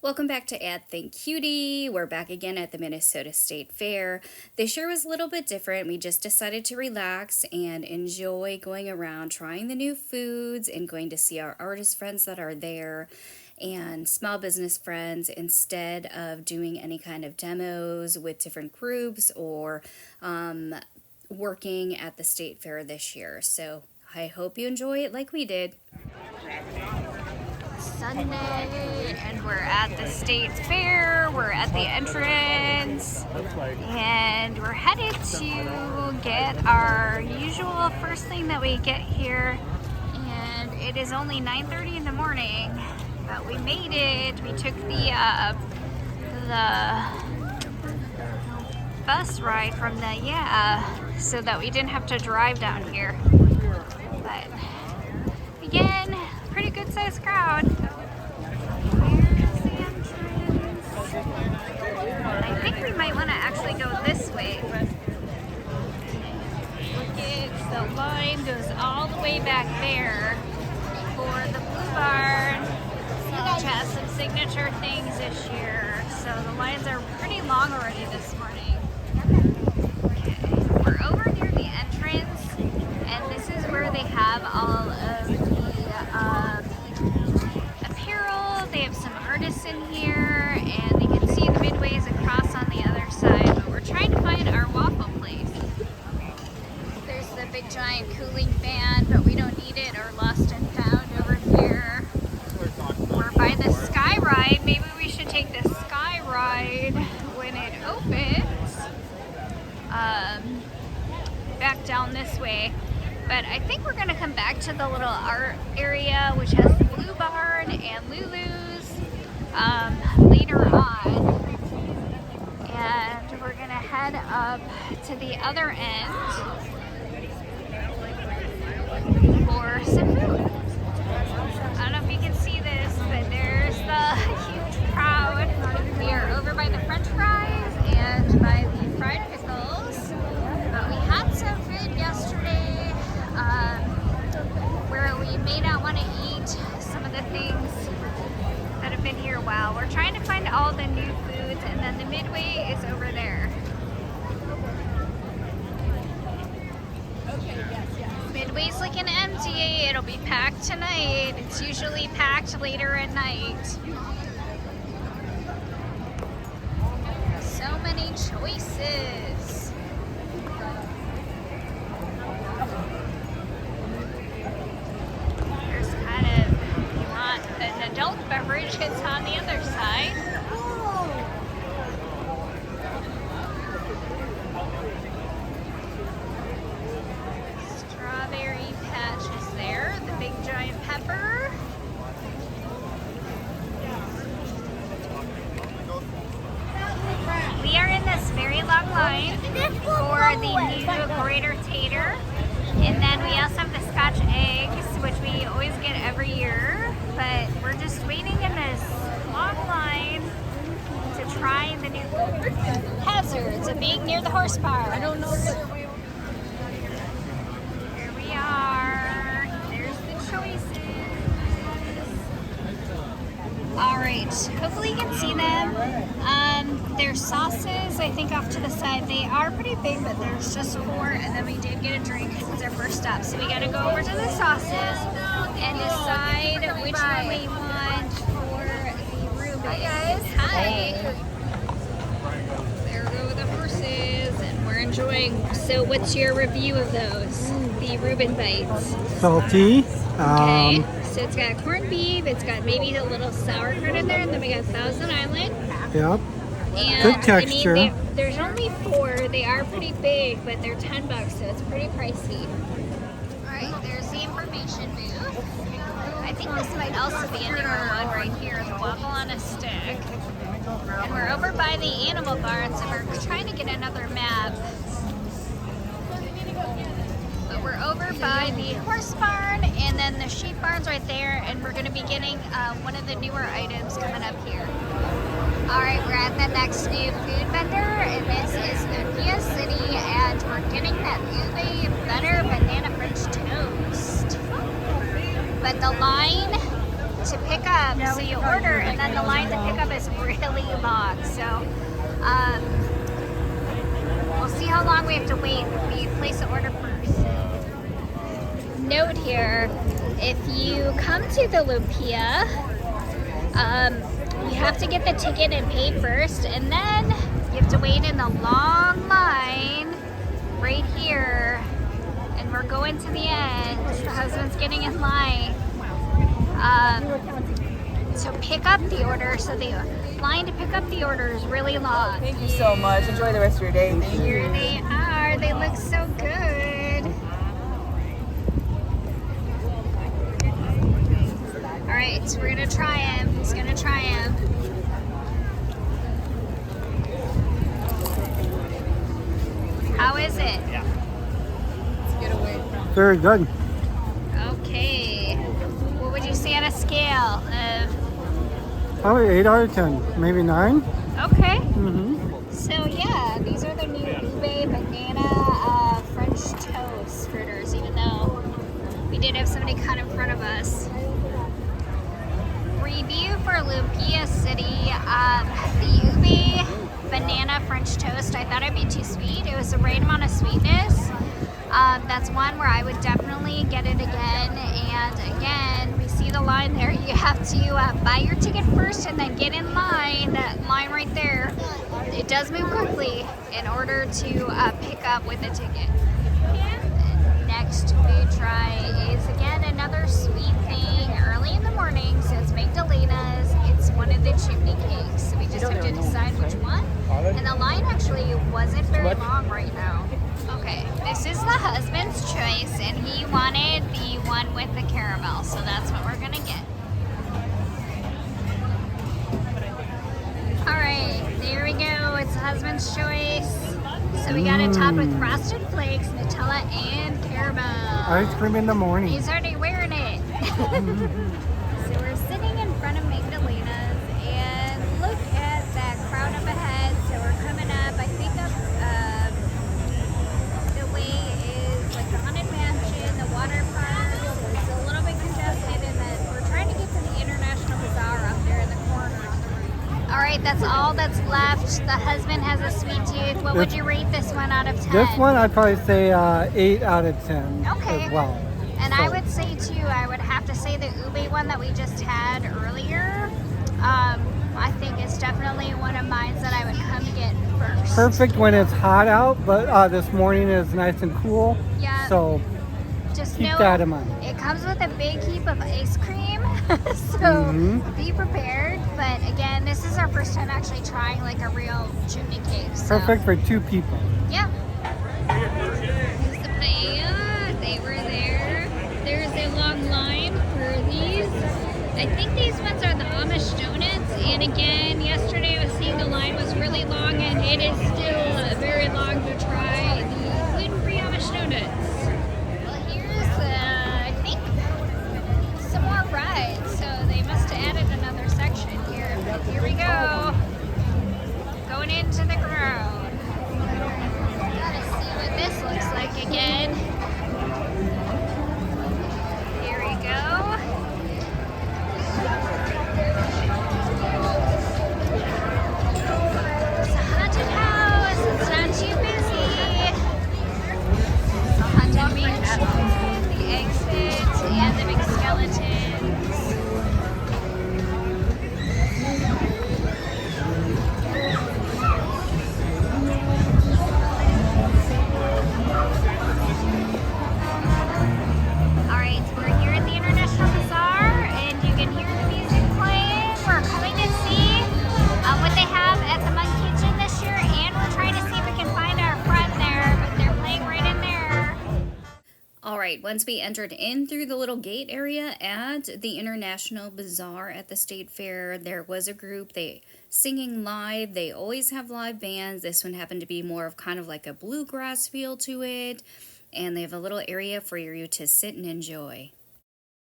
Welcome back to Add Think Cutie. We're back again at the Minnesota State Fair. This year was a little bit different. We just decided to relax and enjoy going around, trying the new foods and going to see our artist friends that are there and small business friends instead of doing any kind of demos with different groups or working at the state fair this year. So I hope you enjoy it like we did. Sunday, and we're at the state fair. We're at the entrance, and we're headed to get our usual first thing that we get here. And it is only 9:30 in the morning, but we made it. We took the bus ride from so that we didn't have to drive down here. But again, pretty good sized crowd. Here's the entrance. I think we might want to actually go this way. Look at the line goes all the way back there for the Blue Barn, which has some signature things this year. So the lines are pretty long already this morning. Okay, we're over near the entrance, and this is where they have all of the apparel. They have some artists in here, and you can see the midways across on the other side, but we're trying to find our waffle place. There's the big giant cooling fan, but we don't need it, or lost and found over here. We're by the Sky Ride. Maybe we should take the Sky Ride when it opens. Back down this way. But I think we're going to come back to the little art area, which has the Blue Barn and Lulu's later on. And we're going to head up to the other end for some food. I don't know if you can see this, but there's the huge crowd. We are over by the French fries and by the fried pickles. But we had some food yesterday where we may not want to eat some of the things that have been here a while. We're trying to find all the new foods, and then the Midway is over there. Midway's looking empty. It'll be packed tonight. It's usually packed later at night. So many choices. There's kind of, if you want an adult beverage, it's on the other side. Strawberry patch is there, the big giant pepper. We are in this very long line for the new Greater Tater. And then we also have the Scotch eggs, which we always get every year. But we're just waiting in this long line to try the new food. Hazards of being near the horse barn. I don't know. Here we are. There's the choices. Alright, hopefully you can see them. There's sauces, I think, off to the side. They are pretty big, but there's just 4, and then we did get a drink because it's our first stop. So we gotta go over to the sauces and decide which one we want for the Reuben. Hi guys. Hi. There go the horses, and we're enjoying. So what's your review of those? The Reuben bites. Salty. Okay. So it's got corned beef, it's got maybe a little sauerkraut in there, and then we got Thousand Island. Yep. And good texture. I mean, there's only 4. They are pretty big, but they're $10, so it's pretty pricey. Alright, there's the information booth. I think this might also be a newer one right here, the waffle on a stick. And we're over by the animal barn, so we're trying to get another map. But we're over by the horse barn, and then the sheep barn's right there, and we're going to be getting one of the newer items coming up here. Alright, we're at the next new food vendor, and this is Ukiah City, and we're getting that ube butter banana French toast. But the line to pick up. So you order, and then the line to pick up is really long. So we'll see how long we have to wait. We place the order first. Note here, if you come to the Lumpia, you have to get the ticket and pay first, and then you have to wait in the long line right here. And we're going to the end. The husband's getting in line to pick up the order. So the line to pick up the order is really long. Thank you so much. Enjoy the rest of your day. Thank you. Here they are. They look so good. All right, so we're gonna try him. He's gonna try him. How is it? Very good. Okay. What would you say on a scale of? Probably 8 out of 10, maybe 9. Okay. Mm-hmm. So yeah, these are the new Ube banana French toast fritters. Even though we did have somebody cut in front of us. Review for Lumpia City. The Ube banana French toast. I thought it'd be too sweet. It was the right amount of sweetness. That's one where I would definitely get it again. And again, we see the line there. You have to buy your ticket first and then get in line. That line right there, it does move quickly in order to pick up with a ticket. Next food try is again another sweet thing early in the morning. So it's Magdalena's. It's one of the chimney cakes. So we just have to decide which one. And the line actually wasn't very long right now. Okay, this is the husband's choice, and he wanted the one with the caramel, so that's what we're gonna get. All right, there we go. It's the husband's choice. So we got it topped with frosted flakes, Nutella, and caramel. Ice cream in the morning. He's already wearing it. So we're sitting in front of Magdalena's, and look at that crowd up ahead. So we're coming up, I think up the way is like the Haunted Mansion, the water park. So it's a little bit congested, and then we're trying to get to the International Bazaar up there in the corner. All right, that's all that's left. The husband has a sweet tooth. What would you rate this one out of 10? This one I'd probably say 8 out of 10 Okay. as well. And I would say too, I would have to say the Ube one that we just had earlier. I think it's definitely one of mine that I would come get first. Perfect when it's hot out, but this morning is nice and cool. Yeah. So Just keep know that in mind. it comes with a big heap of ice cream, so be prepared. But again, this is our first time actually trying like a real chimney cake. So. Perfect for 2 people. Yeah. Here's the paella. They were there. There's a long line for these. I think these ones are the Amish donuts. And again, yesterday I was seeing the line was really long, and it is still very long to try the gluten-free Amish donuts. Well, here's, I think, some more rides. So they must have added another section here. But here we go. Going into the crowd. Gotta see what this looks like again. Here we go. It's a haunted house. It's not too busy. It's a haunted mansion, the exit, and the big skeletons. All right, so we're here at the International Bazaar, and you can hear the music playing. We're coming to see what they have at the Monk Kitchen this year, and we're trying to see if we can find our friend there, but they're playing right in there. All right, once we entered in through the little gate area at the International Bazaar at the State Fair, there was a group, they singing live. They always have live bands. This one happened to be more of kind of like a bluegrass feel to it, and they have a little area for you to sit and enjoy.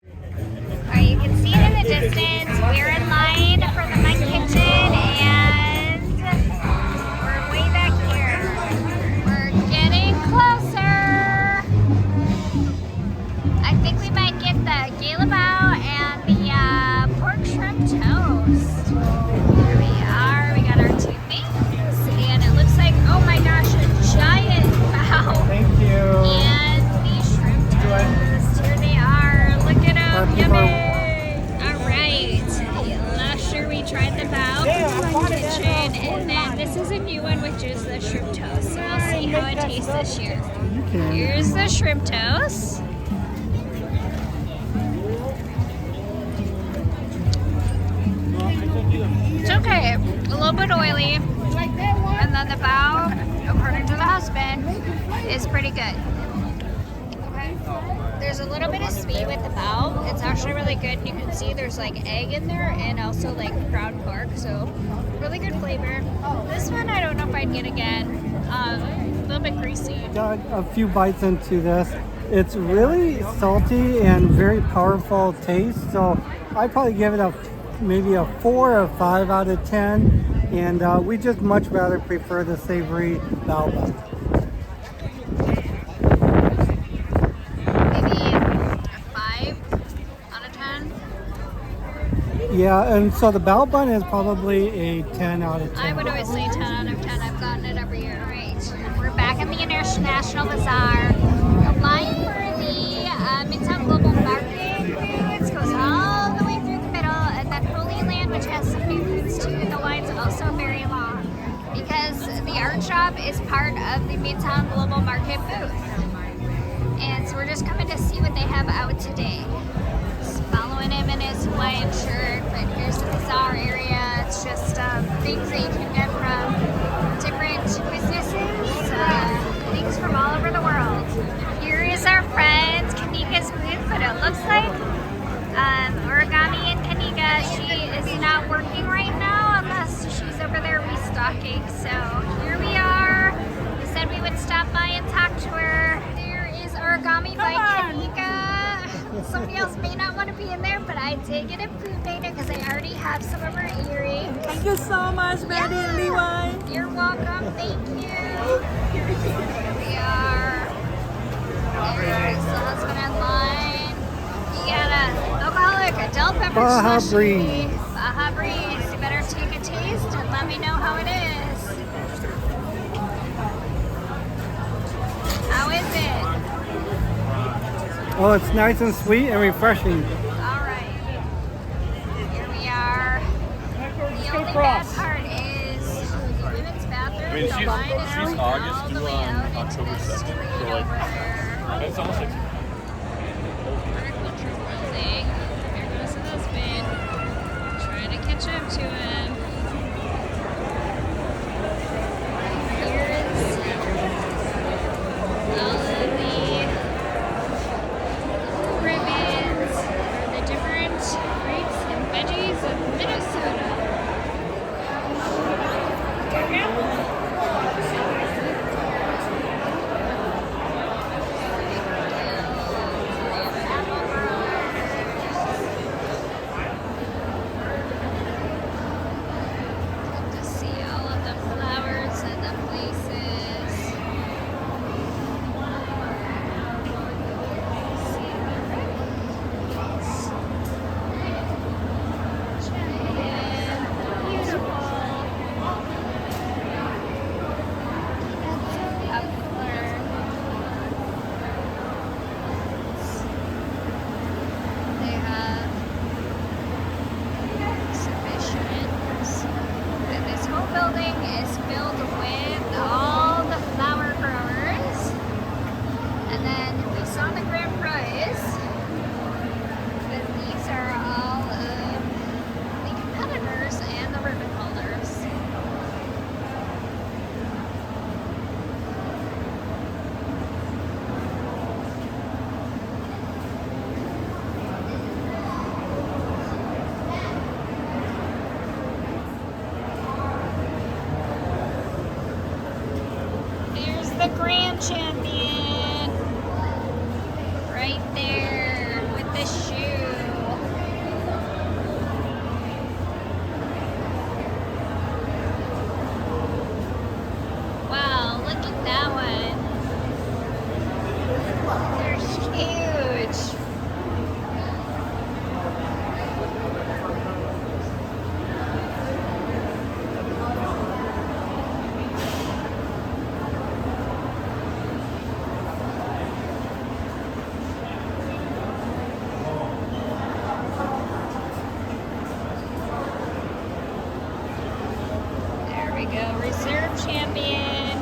All right, you can see it in the distance. We're in line for the Monk Kitchen, and we're way back here. We're getting closer. I think we might get the Galabao and the This is a new one, which is the shrimp toast. So we'll see how it tastes this year. can. Here's the shrimp toast. It's okay. A little bit oily. And then the bao, according to the husband, is pretty good. Okay. There's a little bit of sweet with the bao. It's actually really good. And you can see there's like egg in there and also like ground pork. So really good flavor. This one I don't know if I'd get again. A little bit greasy. Got a few bites into this. It's really salty and very powerful taste. So I'd probably give it maybe a 4 or 5 out of 10. And we just much rather prefer the savory bao bun. Maybe a 5 out of 10. Yeah, and so the bao bun is probably a 10 out of 10. I would always say 10 out of 10. I've gotten it every year. All right. We're back in the International Bazaar. The line for the Midtown Global Market foods goes all the way through the middle, and then Holy Land, which has some new foods too. The line's also very long because the art shop is part of the Midtown Global Market booth. And so we're just coming to see what they have out today. Just following him in his Hawaiian shirt, but here's the bazaar area. It's just things that you can get from different businesses, things from all over the world. Here is our friend Kanika's booth, but it looks like Origami and Kanika, she is not working right now unless she's over there restocking. So here we are. We said we would stop by and talk to her. There is Origami by Kanika. Somebody else may not want to be in there, but I did get a food data because I already have some of her earrings. Thank you so much, Betty and Levi. You're welcome. Thank you. Here we are. There's the husband in line. You got an alcoholic adult beverage Baja slushy. Breeze. Baja Breeze. You better take a taste and let me know how it is. How is it? Oh, it's nice and sweet and refreshing. All right. Here we are. The only bad part is the women's bathroom. I mean, The line is she's going August all the due way on out into October the 2nd. street So, over like, there. it's almost like Horticulture closing. There goes the husband. Trying to catch up to him. Here is all of the ribbons for the different fruits and veggies of Minnesota. To see all of the flowers and the places. See the ribbons. Giant, beautiful. That's so popular. They have exhibitions. And this whole building is filled with all the flower growers. And then we saw the grand prize. But these are all of the competitors and the ribbon holders. There's the grand champion. Right there with the shoe. Wow, look at that one. They're huge. go. Reserve champion.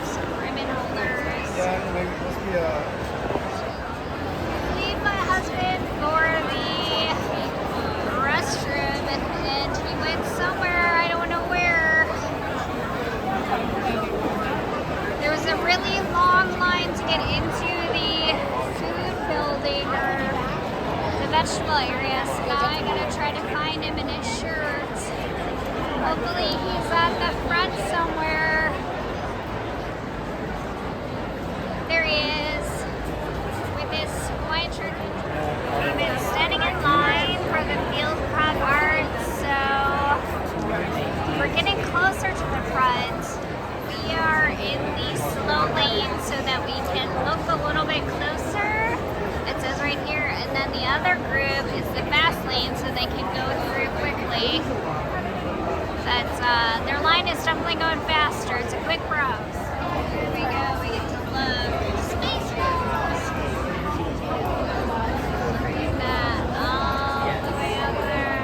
Some ribbon holders. Yeah, maybe it must be a. Leave my husband for the restroom and he went somewhere, I don't know where. There was a really long line to get into the food building or the vegetable area, so now I gotta try to find him in his shirt. Hopefully he's at the front somewhere. There he is with his white shirt. I've been standing in line for the field prep art, so we're getting closer to the front. We are in the slow lane so that we can look a little bit closer. It says right here, and then the other group is the fast lane so they can go through quickly. But their line is definitely going faster. It's a quick browse. Here we go. We get to look. Space Force. Bring that all the way up there.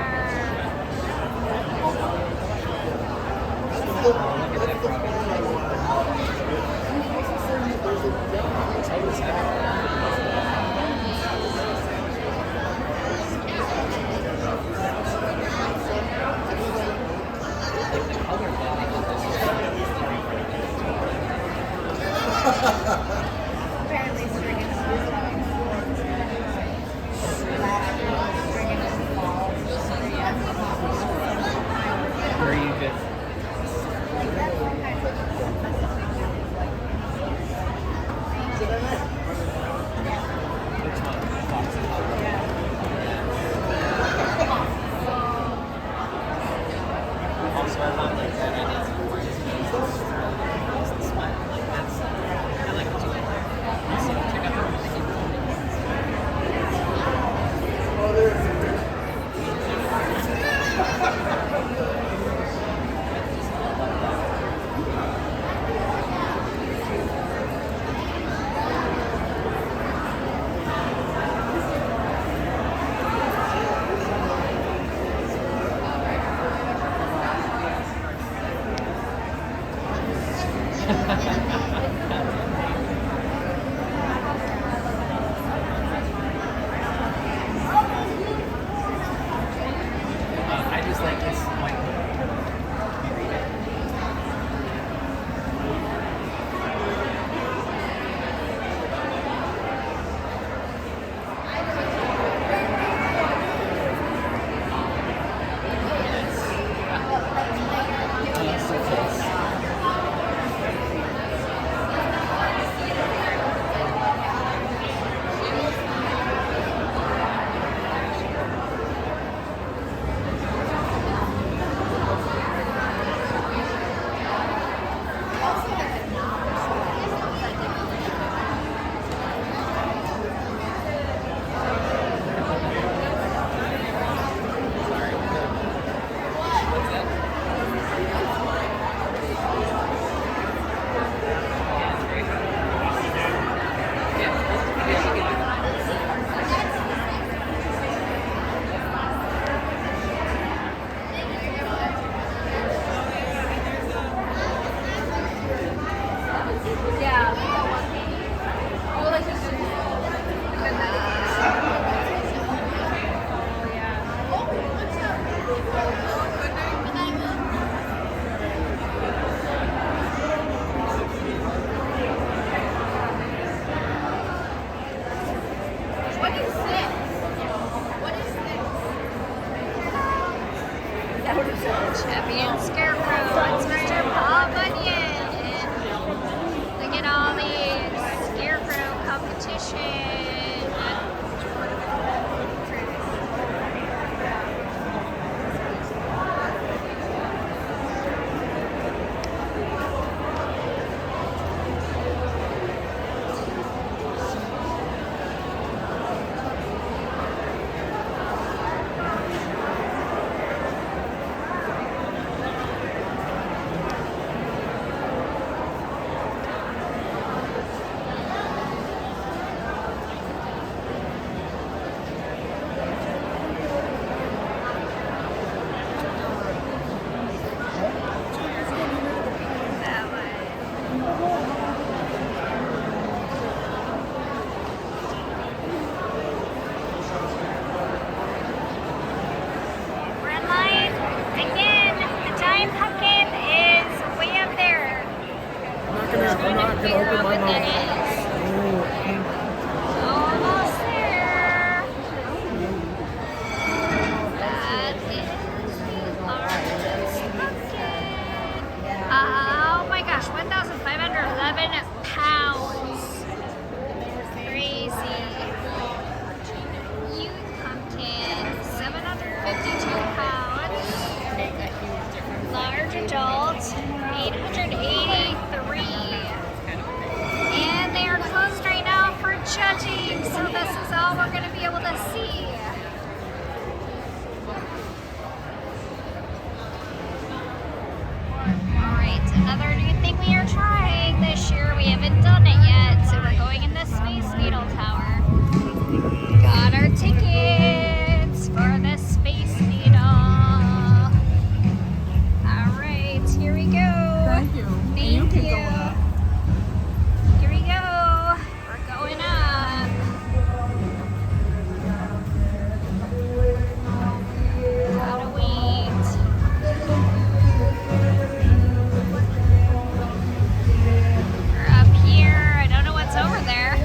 Are you good? Also, I love like that idea. Smile, like that's. I like it too. Also, check out the I just like his white. large adult, 883. And they are closed right now for judging, so this is all we're going to be able to see. Alright, another new thing we are trying this year. We haven't done it yet, so we're going in the Space Needle Tower. Got our tickets for the Space Needle. Alright, here we go. Thank you. Thank you. Here we go. We're going up. Gotta wait. We're up here. I don't know what's over there.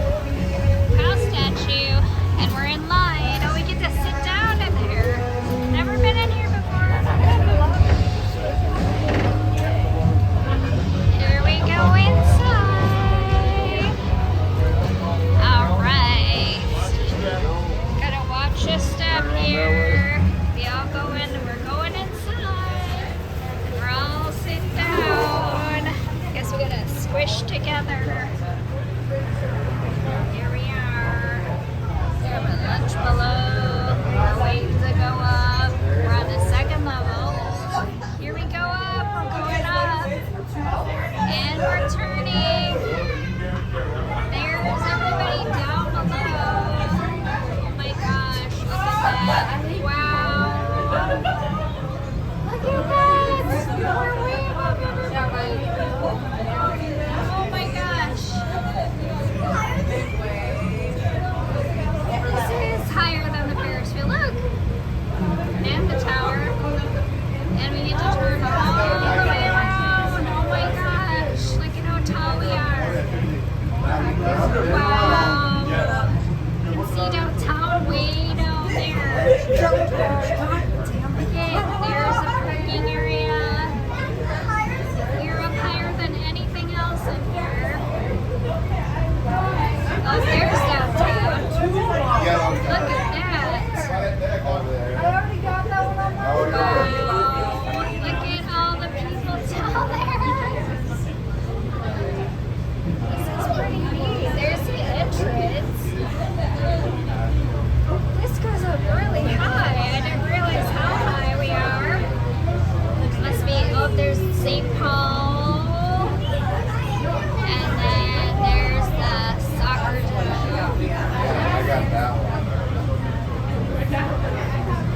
Cow statue. And we're in line. Oh, we get to sit down in there. Never been in here before. Here we go inside. Alright. Gotta watch your step here. We all go in, we're going inside. We're all sitting down. Guess we gotta squish together. Here we are. We have a lunch below. We're waiting to go up. We're on the second level. Here we go up. We're going up. And we're turning. There's everybody down below. Oh my gosh, look at that. Wow. Look at that. We're way above everybody. Oh my gosh. This is higher than the Ferris wheel. Look. And the tower. And we get to turn all the way around. Oh my gosh. Look at how tall we are. Wow. You can see downtown way down there. Okay, there's a parking area. We're up higher than anything else in here. Oh, there's downtown. Look at that. Wow. Look at all the people down there. This is pretty neat. There's the entrance. This goes up really high. I didn't realize how high we are. Must be, oh, there's St. Paul. And then there's the soccer gym.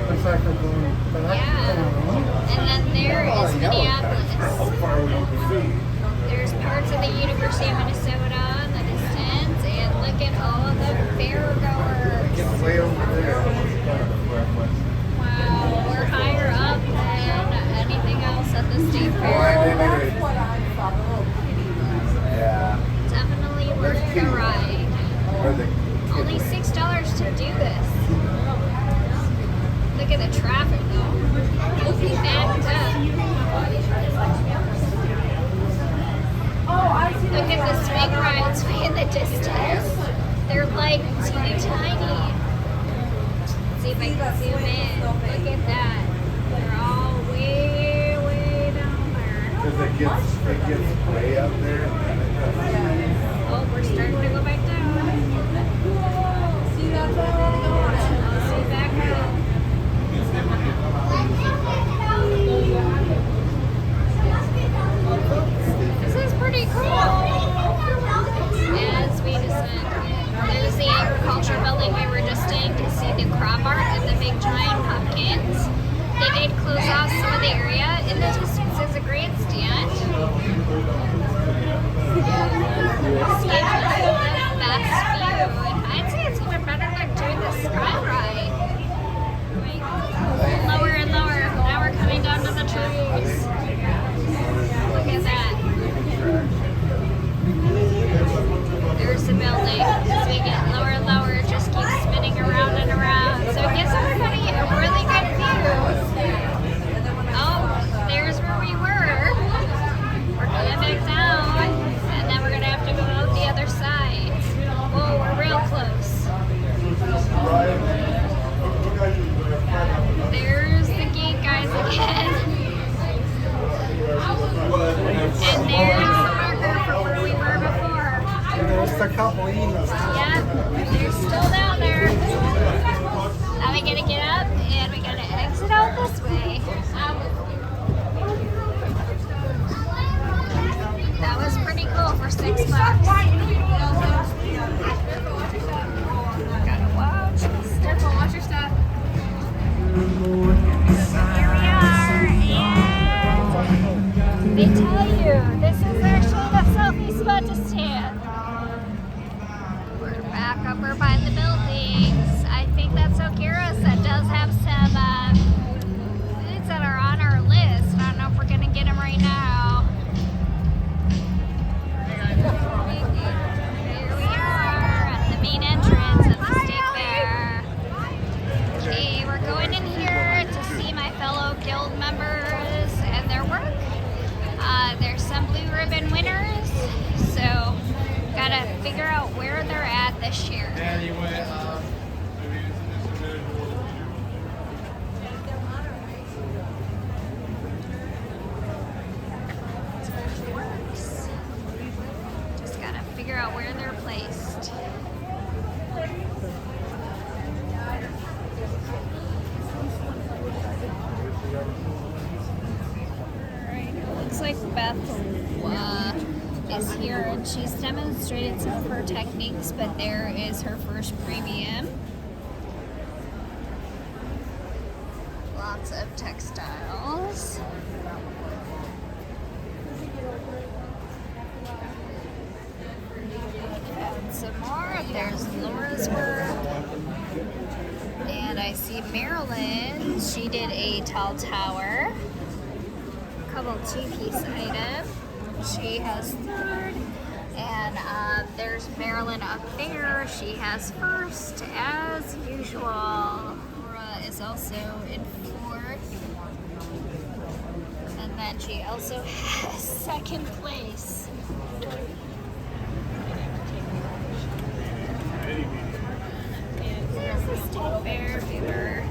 Looks like we're going back. Yeah. And then there is Minneapolis. There's parts of the University of Minnesota in the distance. And look at all of the fairgoers. Way over there. Wow, we're higher up than anything else at the state fair. Yeah. Definitely worth the ride. Where the Only $6 to do this. Look at the traffic though. Backed up. Look at the swing rides way in the distance. They're like teeny tiny. Let's see if I can zoom in. Look at that. They're all way, way down there. Because it gets way up there. Oh, we're starting to go back down. See that down? I'll see back up. This is pretty cool. As we descend, there's the agriculture building we were just in to see the crop art and the big giant pumpkins. They did close off some of the area. In the distance is a grandstand. a couple eating. Yeah, they're still down there. Now we gotta get up and we gotta exit out this way. That was pretty cool for $6. Gotta watch. Careful, watch your step. Here we are, and they tell you this is actually the selfie spot to stand. We're back over by the buildings. I think that's Okiras that does have some foods that are on our list. I don't know if we're gonna get them right now. Here we are at the main entrance of the state fair. Okay, we're going in here to see my fellow guild members and their work. There's some blue ribbon winners, so gotta figure out where they're at this year. Just gotta figure out where they're placed. Alright, it looks like Beth is here and she's demonstrated some of her techniques, but there is her first premium. Lots of textiles. And some more. There's Laura's work. And I see Marilyn. She did a tall tower. A couple two-piece items. She has third. And there's Marilyn up there. She has first, as usual. Laura is also in fourth. And then she also has second place. There's the state fair viewer.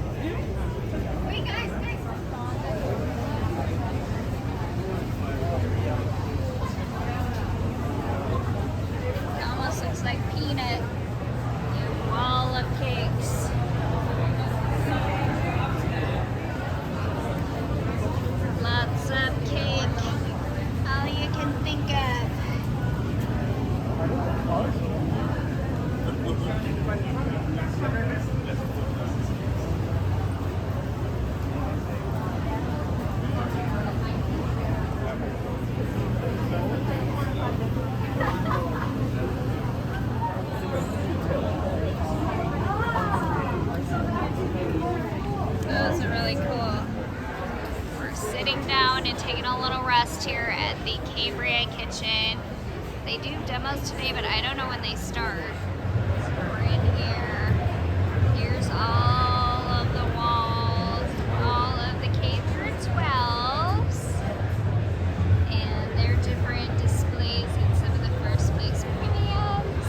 Wait, guys, it almost looks like peanut. Wall of cakes. Lots of cake. All you can think of. Those are really cool. We're sitting down and taking a little rest here at the Cambria Kitchen. They do demos today, but I don't know when they start. So we're in here. Here's all of the walls, all of the K through 12s, and their different displays and some of the first place premiums.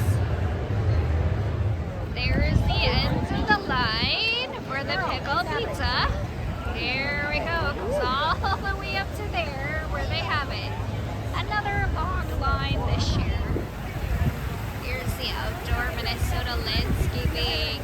There is the end of the line for the pickle pizza. Here we go. It's all the way up to there where they have it. Another long line this year. Here's the outdoor Minnesota landscaping.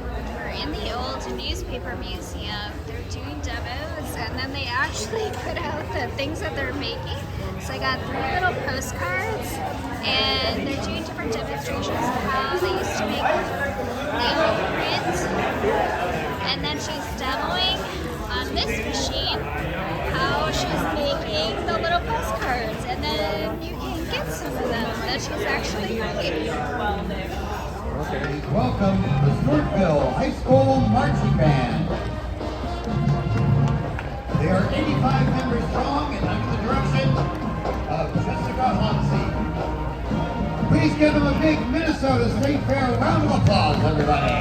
We're in the old newspaper museum. They're doing demos and then they actually put out the things that they're making. So I got 3 little postcards and they're doing different demonstrations of how they used to make the old print. And then she's demoing on this machine how she's making the little postcards, and then you can get some of them that she's actually making. Welcome to the Stewartville High School Marching Band. They are 85 members strong and under the direction of Jessica Honsey. Please give them a big Minnesota State Fair round of applause, everybody.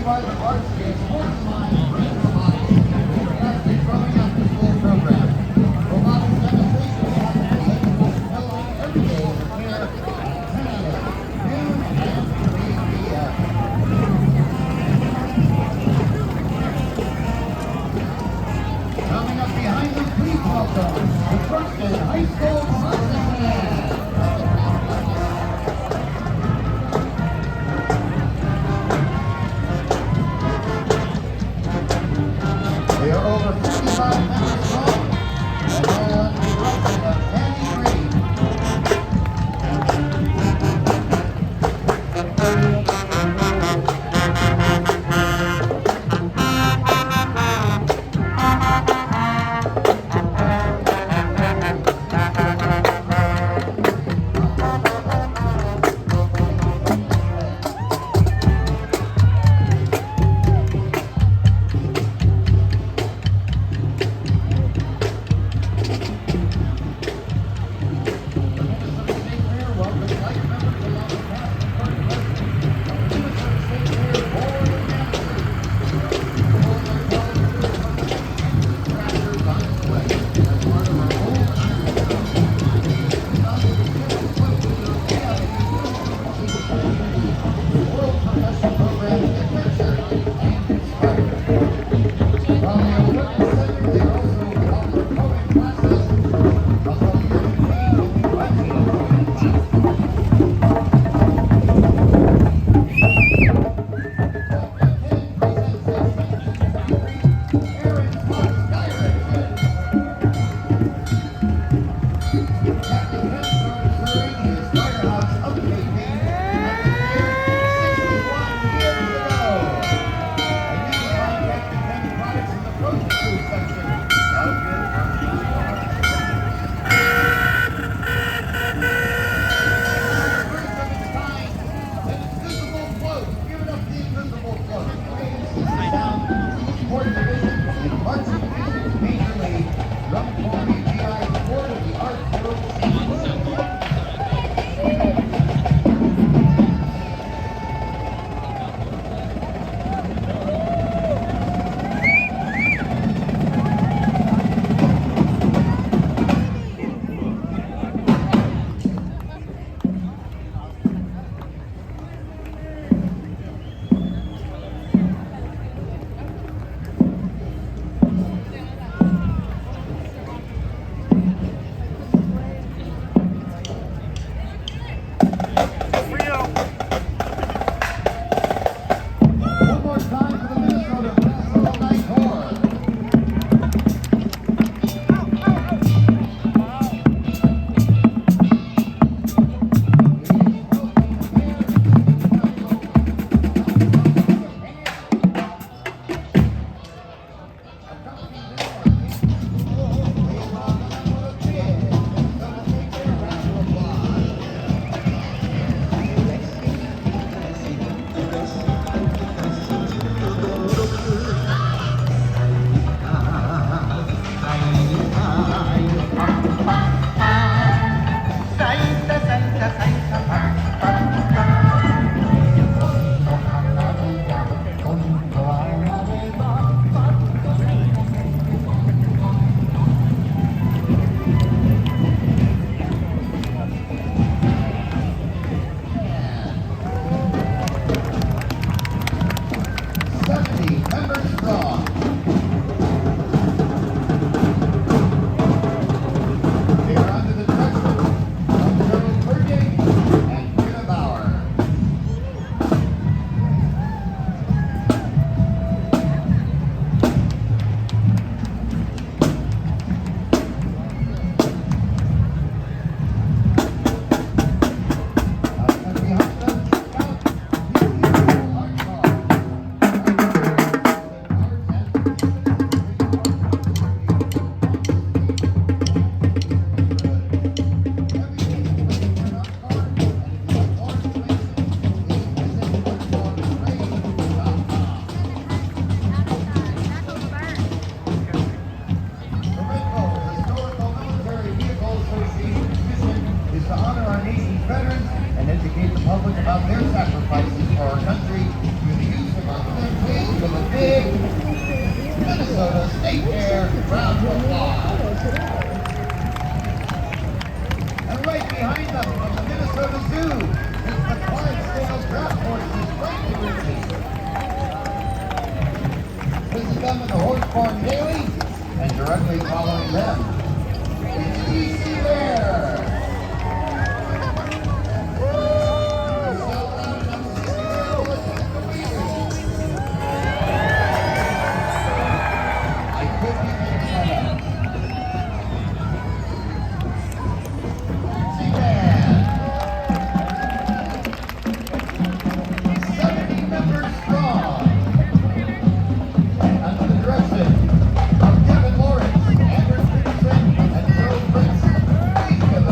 by the varsity sports line brain robotics. Fantastic growing up the school program. Robotics demonstration happens at the building every day for care at 10 a.m., noon, and 3 p.m. Coming up behind them, please welcome the Crookston High School Marching Band. They are over 55 members strong, and all under the direction of Tammy Green. One more time for the Minnesota Brass All Night Tour. Members strong. They are under the direction of Colonel Burgate and Gina Bauer. And behind them, Scout Veterans and educate the public about their sacrifices for our country through the use of our behind them from the Minnesota Zoo, it's the Clydesdale Draft Horses Racing Racing. Visit them at the Horse Barn Daily, and directly following them, it's DC Bear. Kevin Lawrence, Andrew Peterson, and Joe Prince. Please give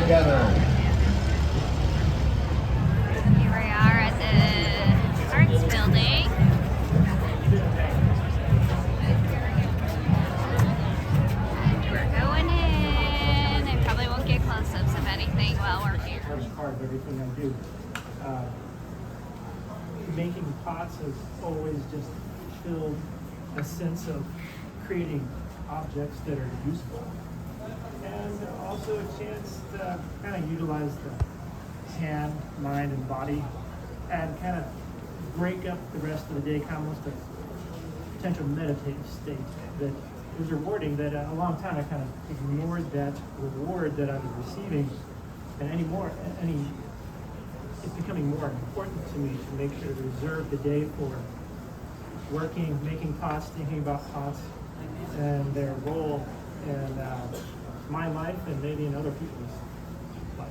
together. Here we are at the Arts Building. And we're going in. I probably won't get close-ups of anything while we're here. First part of everything I do. Making pots has always just filled a sense of creating objects that are useful, and also a chance to kind of utilize the hand, mind, and body, and kind of break up the rest of the day, kind of almost a potential meditative state that is rewarding. That a long time I kind of ignored that reward that I was receiving, and it's becoming more important to me to make sure to reserve the day for working, making pots, thinking about pots, and their role in my life and maybe in other people's life.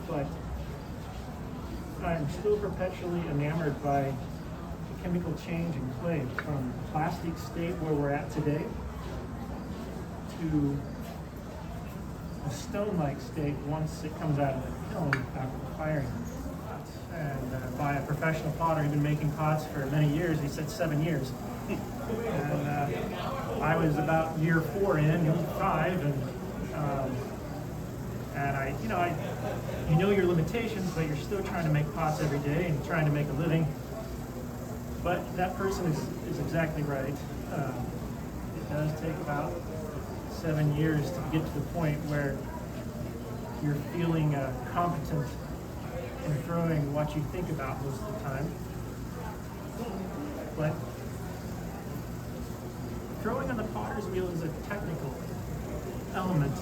But I'm still perpetually enamored by the chemical change in clay from the plastic state where we're at today to a stone-like state once it comes out of the kiln after firing pots. And by a professional potter who'd been making pots for many years, he said 7 years. And I was about year 4 in, he was 5, and you know your limitations, but you're still trying to make pots every day and trying to make a living. But that person is exactly right. It does take about 7 years to get to the point where you're feeling competent in throwing what you think about most of the time. But throwing on the potter's wheel is a technical element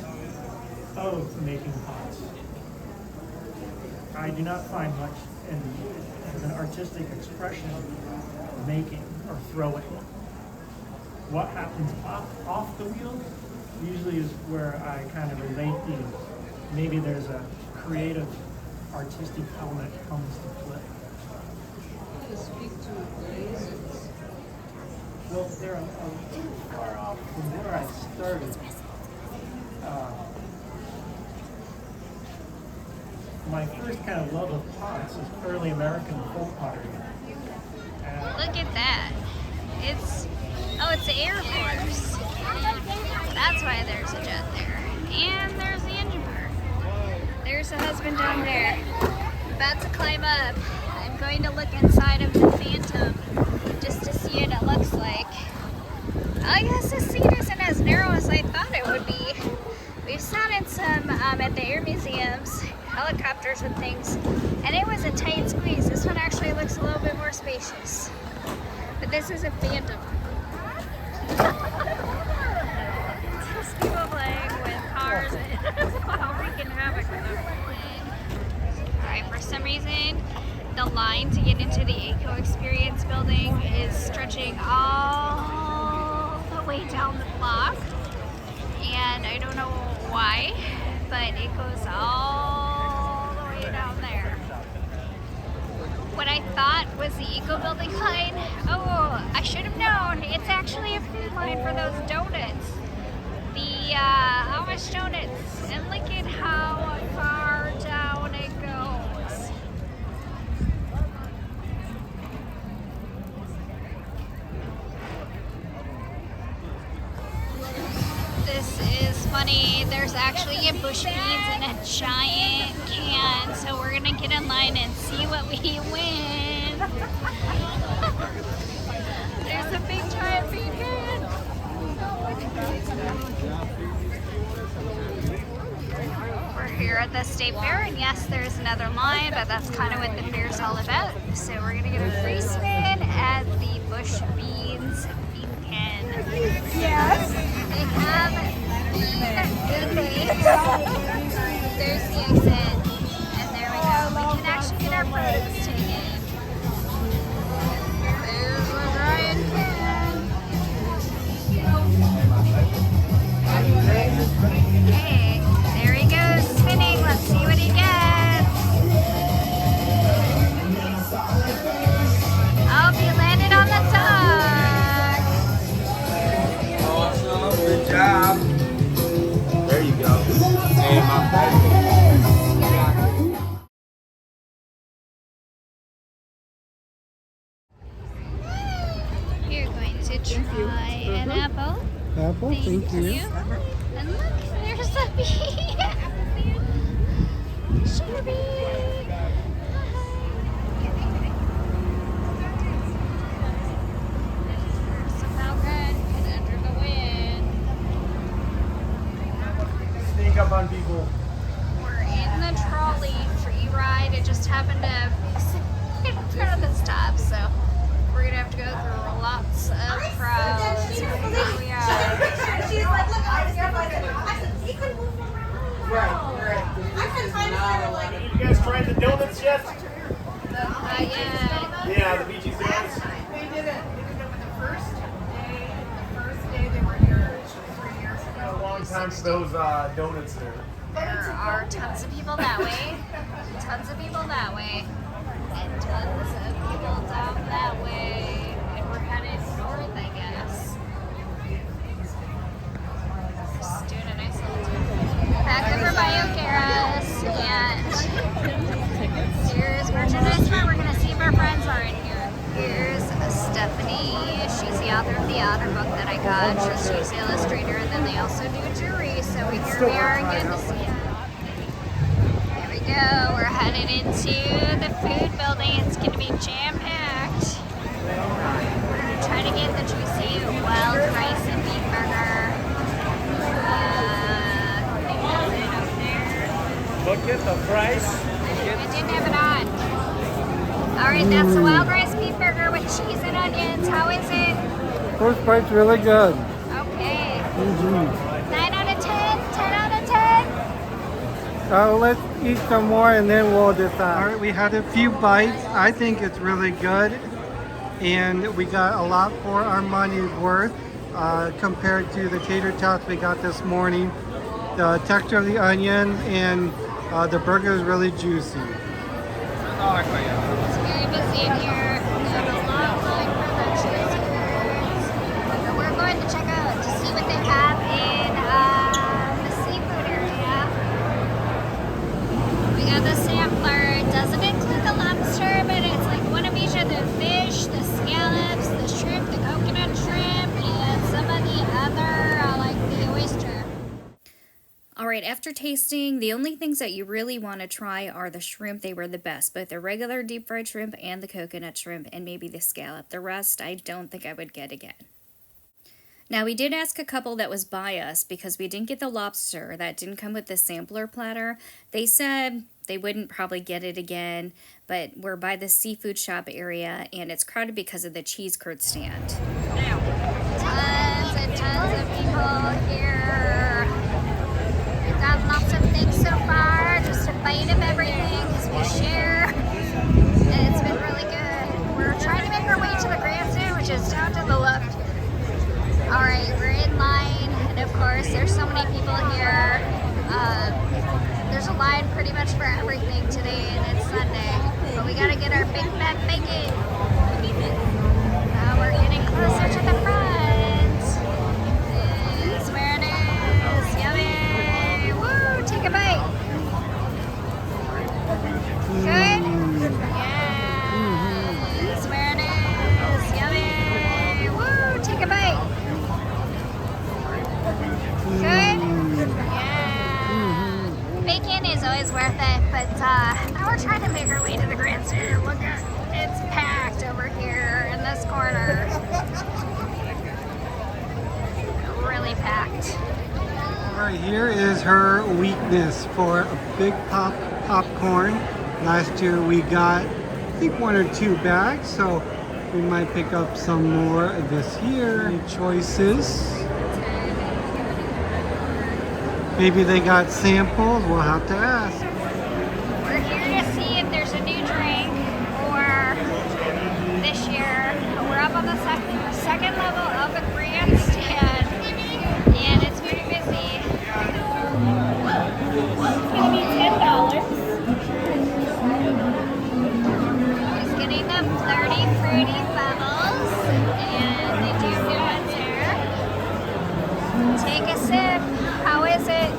of making pots. I do not find much as an artistic expression of making or throwing. What happens off the wheel usually is where I kind of relate maybe there's a creative, artistic element that comes to play. To speak to glazes. Well, they're a little far off from where I started. My first kind of love of pots is early American folk pottery. Look at that. It's the Air Force. That's why there's a jet there. And there's the engine part. There's the husband down there. About to climb up. I'm going to look inside of the Phantom just to see what it looks like. I guess this seat isn't as narrow as I thought it would be. We've sat in some at the air museums, helicopters and things, and it was a tight squeeze. This one actually looks a little bit more spacious. But this is a Phantom. Just people playing with cars while wreaking havoc with them. Alright, for some reason, the line to get into the Eco Experience building is stretching all the way down the block. And I don't know why, but it goes all the way down there. What I thought was the Eco Building line, I should have known. It's actually a food line for those donuts. The Amish donuts. And look at how far down it goes. This is funny. There's actually a bush beans in a giant can, so we're gonna get in line and see what we win. There's a big giant bean can. We're here at the state fair, and yes, there's another line, but that's kind of what the fair's all about. So we're gonna get a free spin at the bush beans bean can. Yes. They have bean base. There's the exit, and there we go. We can actually get our photos taken. There's the giant can. Hey, there he goes spinning. Let's see what he gets. Oh, he landed on the dock. apple. Apple, thank you. And look, there's the bee. Sugar bee. Somehow good. Under the wind. Sneak up on people. We're in the trolley free ride. It just happened to be in front of the stop, so we're gonna have to go through lots of crowds. Here we are. She's like, look, I said, he could move around. Right. I couldn't find her, like, You guys tried the donuts yet? Yeah. Yeah, the Beachy donuts. They did it the first day they were here 3 years ago. A long time for those donuts there. There are tons of people that way, tons of people that way, and tons of people down that way. And we're headed north, I guess. Just doing a nice little tour. Back over by O'Gara's, and here's merchandise where we're going to see if our friends are in here. Here's Stephanie. She's the author of the Otter book that I got. She's the illustrator, and then they also do jewelry. So here we are again to see it. There we go. We're headed into the food building. It's going to be jam-packed. We're going to try to get the juicy wild rice and beef burger. I think that's it up there. Look at the price. I didn't have it on. All right, that's the wild rice beef burger with cheese and onions. How is it? First bite's really good. Okay. 9 Mm-hmm. out of 10? 10 out of 10? Let's eat some more and then we'll decide. All right, we had a few bites. I think it's really good. And we got a lot for our money's worth compared to the tater tots we got this morning. The texture of the onion and the burger is really juicy. It's very busy in here. There's a long line for the cheeseburgers. But we're going to check out to see what they have in the seafood area. We got the sampler. It doesn't include the lobster, but it's like one of each of the fish, the scallops, the shrimp, the coconut shrimp, and some of the other, like the oyster. Alright, after tasting, the only things that you really want to try are the shrimp. They were the best, both the regular deep fried shrimp and the coconut shrimp, and maybe the scallop. The rest, I don't think I would get again. Now, we did ask a couple that was by us, because we didn't get the lobster. That didn't come with the sampler platter. They said they wouldn't probably get it again, but we're by the seafood shop area, and it's crowded because of the cheese curd stand. Tons and tons of people here. We've got lots of things so far, just a bite of everything as we share. And it's been really good. We're trying to make our way to the grandstand, which is down to the left. Alright, we're in line, and of course there's so many people here. There's a line pretty much for everything today, and it's Sunday. But we gotta get our big fat bacon. Now we're getting closer to the front. This is where it is. Yummy. Woo, take a bite. Good? Yes, where it is. Yummy. Woo, take a bite. Good? Yeah. Bacon is always worth it, but now we're trying to make our way to the grandstand. Look at it's packed over here in this corner. Really packed. Right here is her weakness for a big popcorn. Last year we got, I think, 1 or 2 bags, so we might pick up some more this year. Any choices? Maybe they got samples. We'll have to ask. We're here to see if there's a new drink for this year. We're up on the second level of the grandstand, and it's very busy. It's going to be $10. He's getting the flirty, fruity bubbles, and they do good ones here. Take a sip. How is it?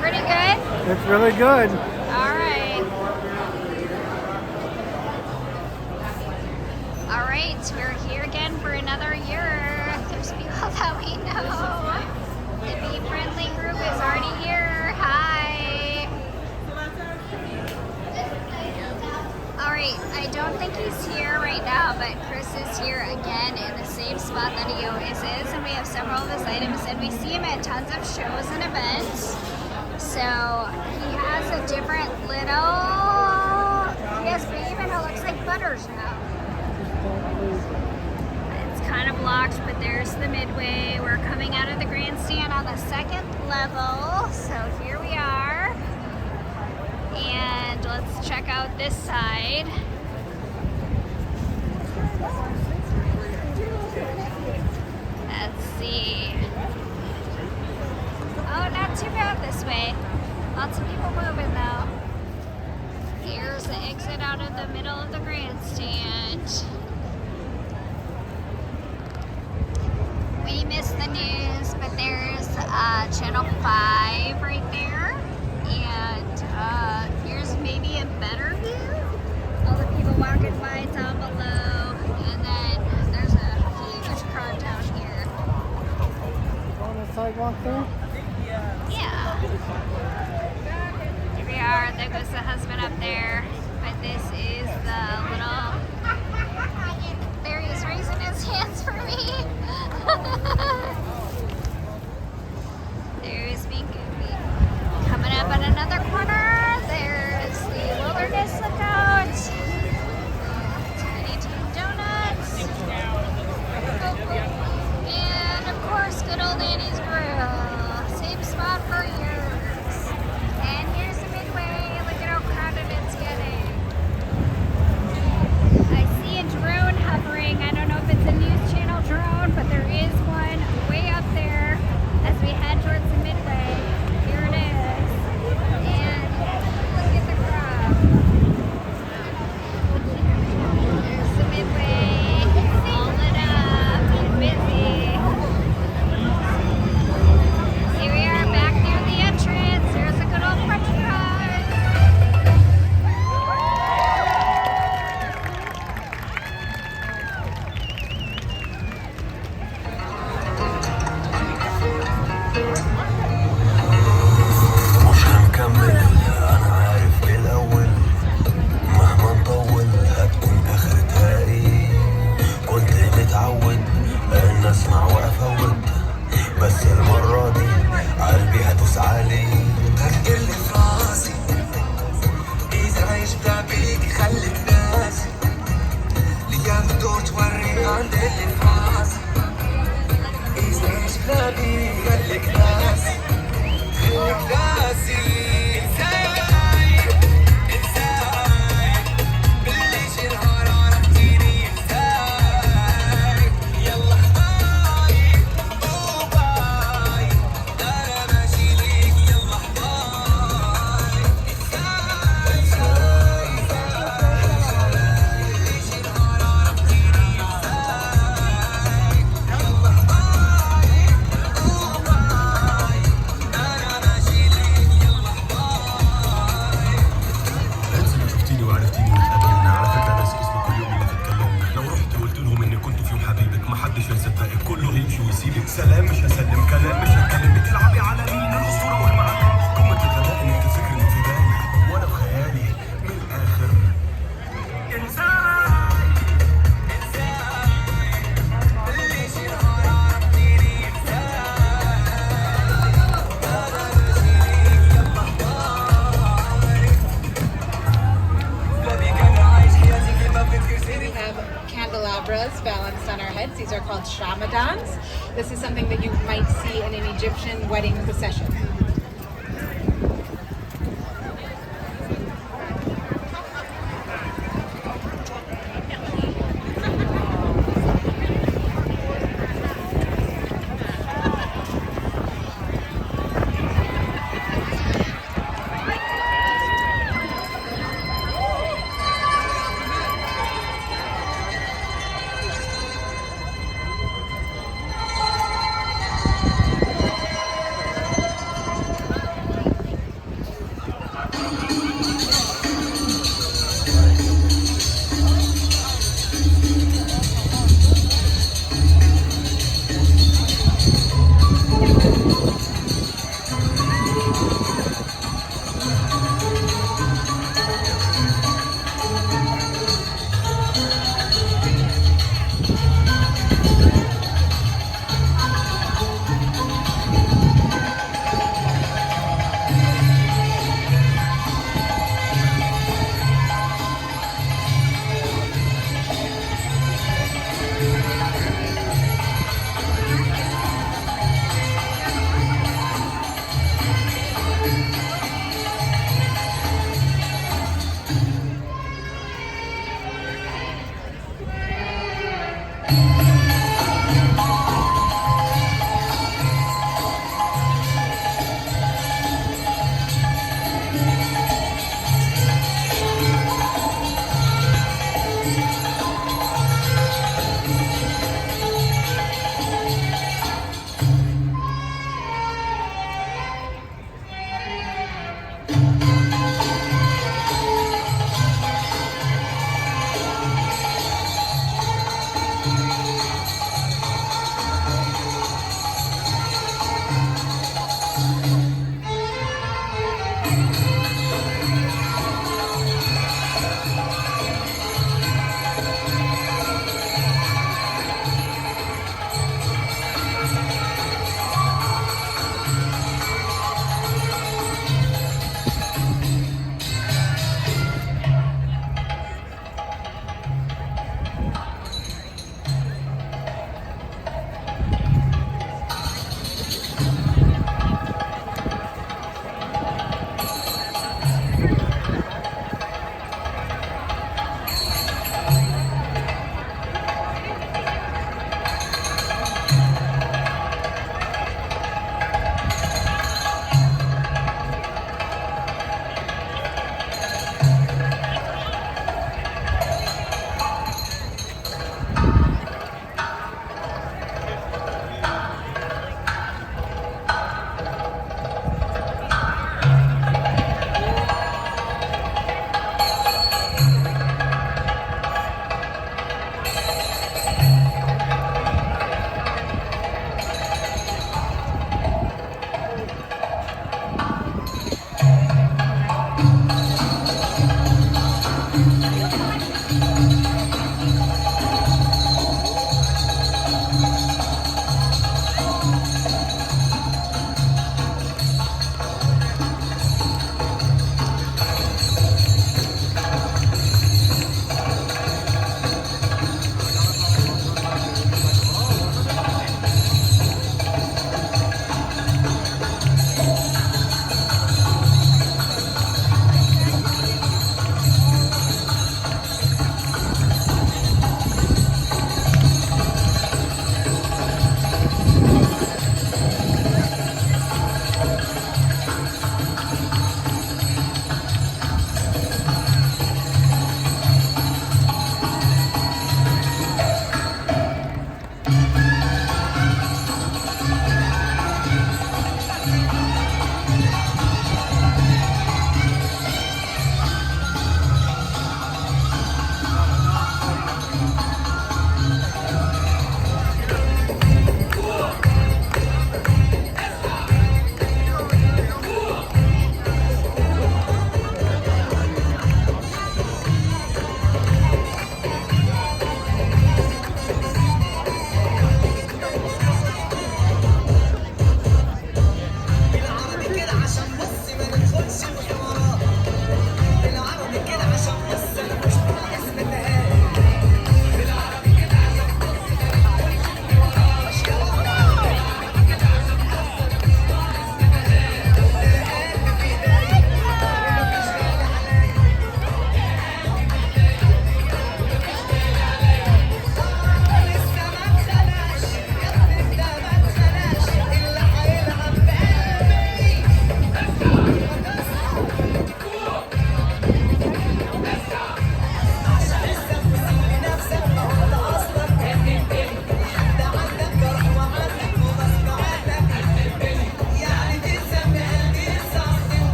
Pretty good? It's really good. All right. All right, we're here again for another year. There's people that we know. The Be Friendly group is already here. Hi. All right, I don't think he's here right now, but Chris is here again in the same spot that he always is, and we have several of his items, and we see him at tons of shows and events. So he has a different little, yes, but even it looks like Butters now. It's kind of blocked, but there's the midway. We're coming out of the grandstand on the second level, so here we are. And let's check out this side. Let's see. Oh, not too bad this way. Lots of people moving though. Here's the exit out of the middle of the grandstand. We missed the news, but there's Channel 5 right there. And here's maybe a better view. All the people walking by down below. And then there's a huge crowd down here. On the sidewalk there? Yeah. Here we are. There goes the husband up there. But this is the little... There he's raising his hands for me. There's Bean Goofy. Coming up on another corner, there's the Wilderness Lookout. Tiny Toon Donuts. And of course, good old Annie's Grill. Same spot for years. And here's the midway. Look at how crowded it's getting. I see a drone hovering. I don't know if it's a news channel drone, but there is one way up there as we head towards the midway. Here it is. And look at the crowd. There's the midway. All lit up and busy. Here we are back near the entrance. There's a good old French fries. مش هنكمل انا عارف من الاول مهما نطول هتكون اخرتها ايه كنت متعود ان اسمع وافوت بس المرة دي قلبي هدوس عليه هك اللي في راسي اذا عشت بيك خليك ناسي ليا دور توري عند اللي في راسي اذا عشت بيك خليك ناسي سلام مش هسلم كلام مش هتكلم بتلعبي على مين الاسطوره والمعلم قمه الغباء انك تفكر انك في بالي وانا في خيالي من الاخر We have candelabras balanced on our heads. These are called shamadans. This is something that you might see in an Egyptian wedding procession.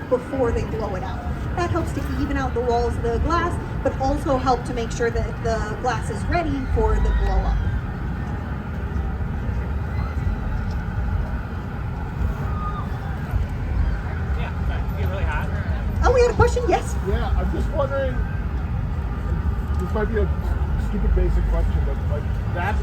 before they blow it out. That helps to even out the walls of the glass, but also help to make sure that the glass is ready for the blow up. Yeah, get really hot. Oh, we had a question? Yes. Yeah, I'm just wondering. This might be a stupid basic question, but like,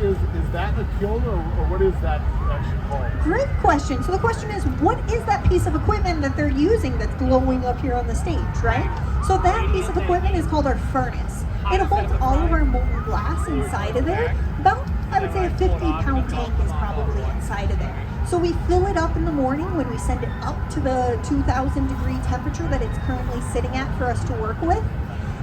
is that a kiln or what is that actually called? Great question. So the question is, what is that piece of equipment that they're using that's glowing up here on the stage, right? So that piece of equipment is called our furnace. It holds all of our molten glass inside of there. About, I would say, a 50-pound tank is probably inside of there. So we fill it up in the morning when we send it up to the 2,000 degree temperature that it's currently sitting at for us to work with.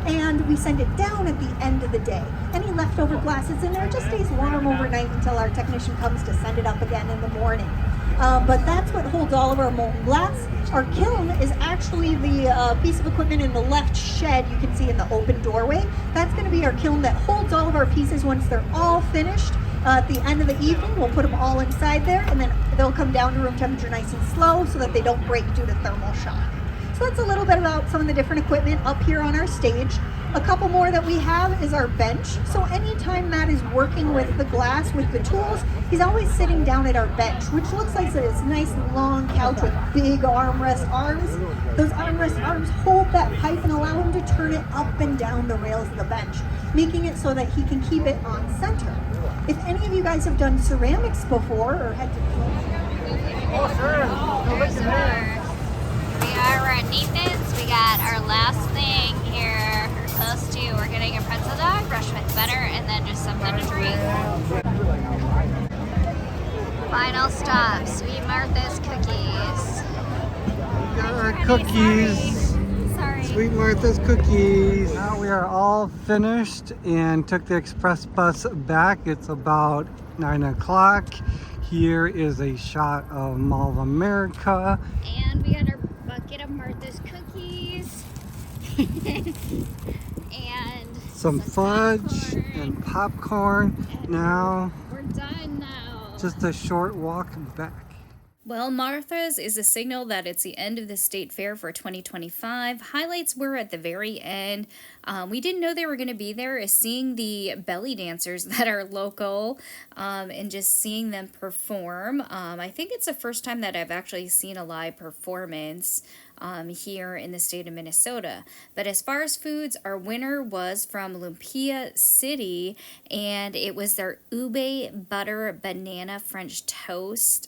And we send it down at the end of the day. Any leftover glass that's in there just stays warm overnight until our technician comes to send it up again in the morning. But that's what holds all of our molten glass. Our kiln is actually the piece of equipment in the left shed you can see in the open doorway. That's going to be our kiln that holds all of our pieces once they're all finished. At the end of the evening, we'll put them all inside there, and then they'll come down to room temperature nice and slow so that they don't break due to thermal shock. So that's a little bit about some of the different equipment up here on our stage. A couple more that we have is our bench. So anytime Matt is working with the glass, with the tools, he's always sitting down at our bench, which looks like this nice long couch with big armrest arms. Those armrest arms hold that pipe and allow him to turn it up and down the rails of the bench, making it so that he can keep it on center. If any of you guys have done ceramics before or had to... Oh, sure. Here's we are at Nathan's. We got our last thing here. We're supposed to. We're getting a pretzel dog, brushed with butter, and then just something to drink. Final stop, Sweet Martha's Cookies. We got our cookies. Sorry. Sweet Martha's Cookies. Now we are all finished and took the express bus back. It's about 9 o'clock. Here is a shot of Mall of America. And we got our bucket of Martha's Cookies. And some fudge popcorn. and popcorn. Now, We're done now. just a short walk back. Well, Martha's is a signal that it's the end of the state fair for 2025. Highlights were at the very end. We didn't know they were going to be there. Is seeing the belly dancers that are local and just seeing them perform. I think it's the first time that I've actually seen a live performance here in the state of Minnesota. But as far as foods, our winner was from Lumpia City, and it was their ube butter banana French toast.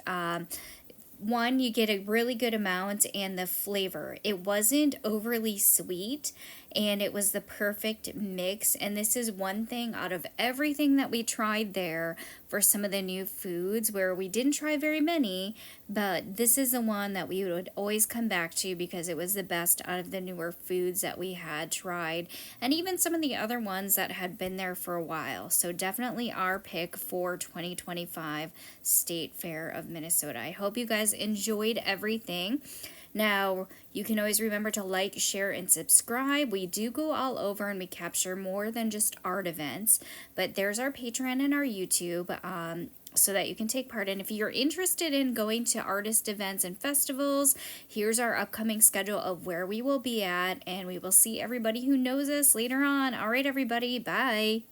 One, you get a really good amount, and the flavor. It wasn't overly sweet, and it was the perfect mix. And this is one thing out of everything that we tried there for some of the new foods, where we didn't try very many, but this is the one that we would always come back to because it was the best out of the newer foods that we had tried, and even some of the other ones that had been there for a while. So definitely our pick for 2025 State Fair of Minnesota. I hope you guys enjoyed everything. Now, you can always remember to like, share, and subscribe. We do go all over and we capture more than just art events, but there's our Patreon and our YouTube so that you can take part. And if you're interested in going to artist events and festivals, here's our upcoming schedule of where we will be at, and we will see everybody who knows us later on. All right, everybody, bye.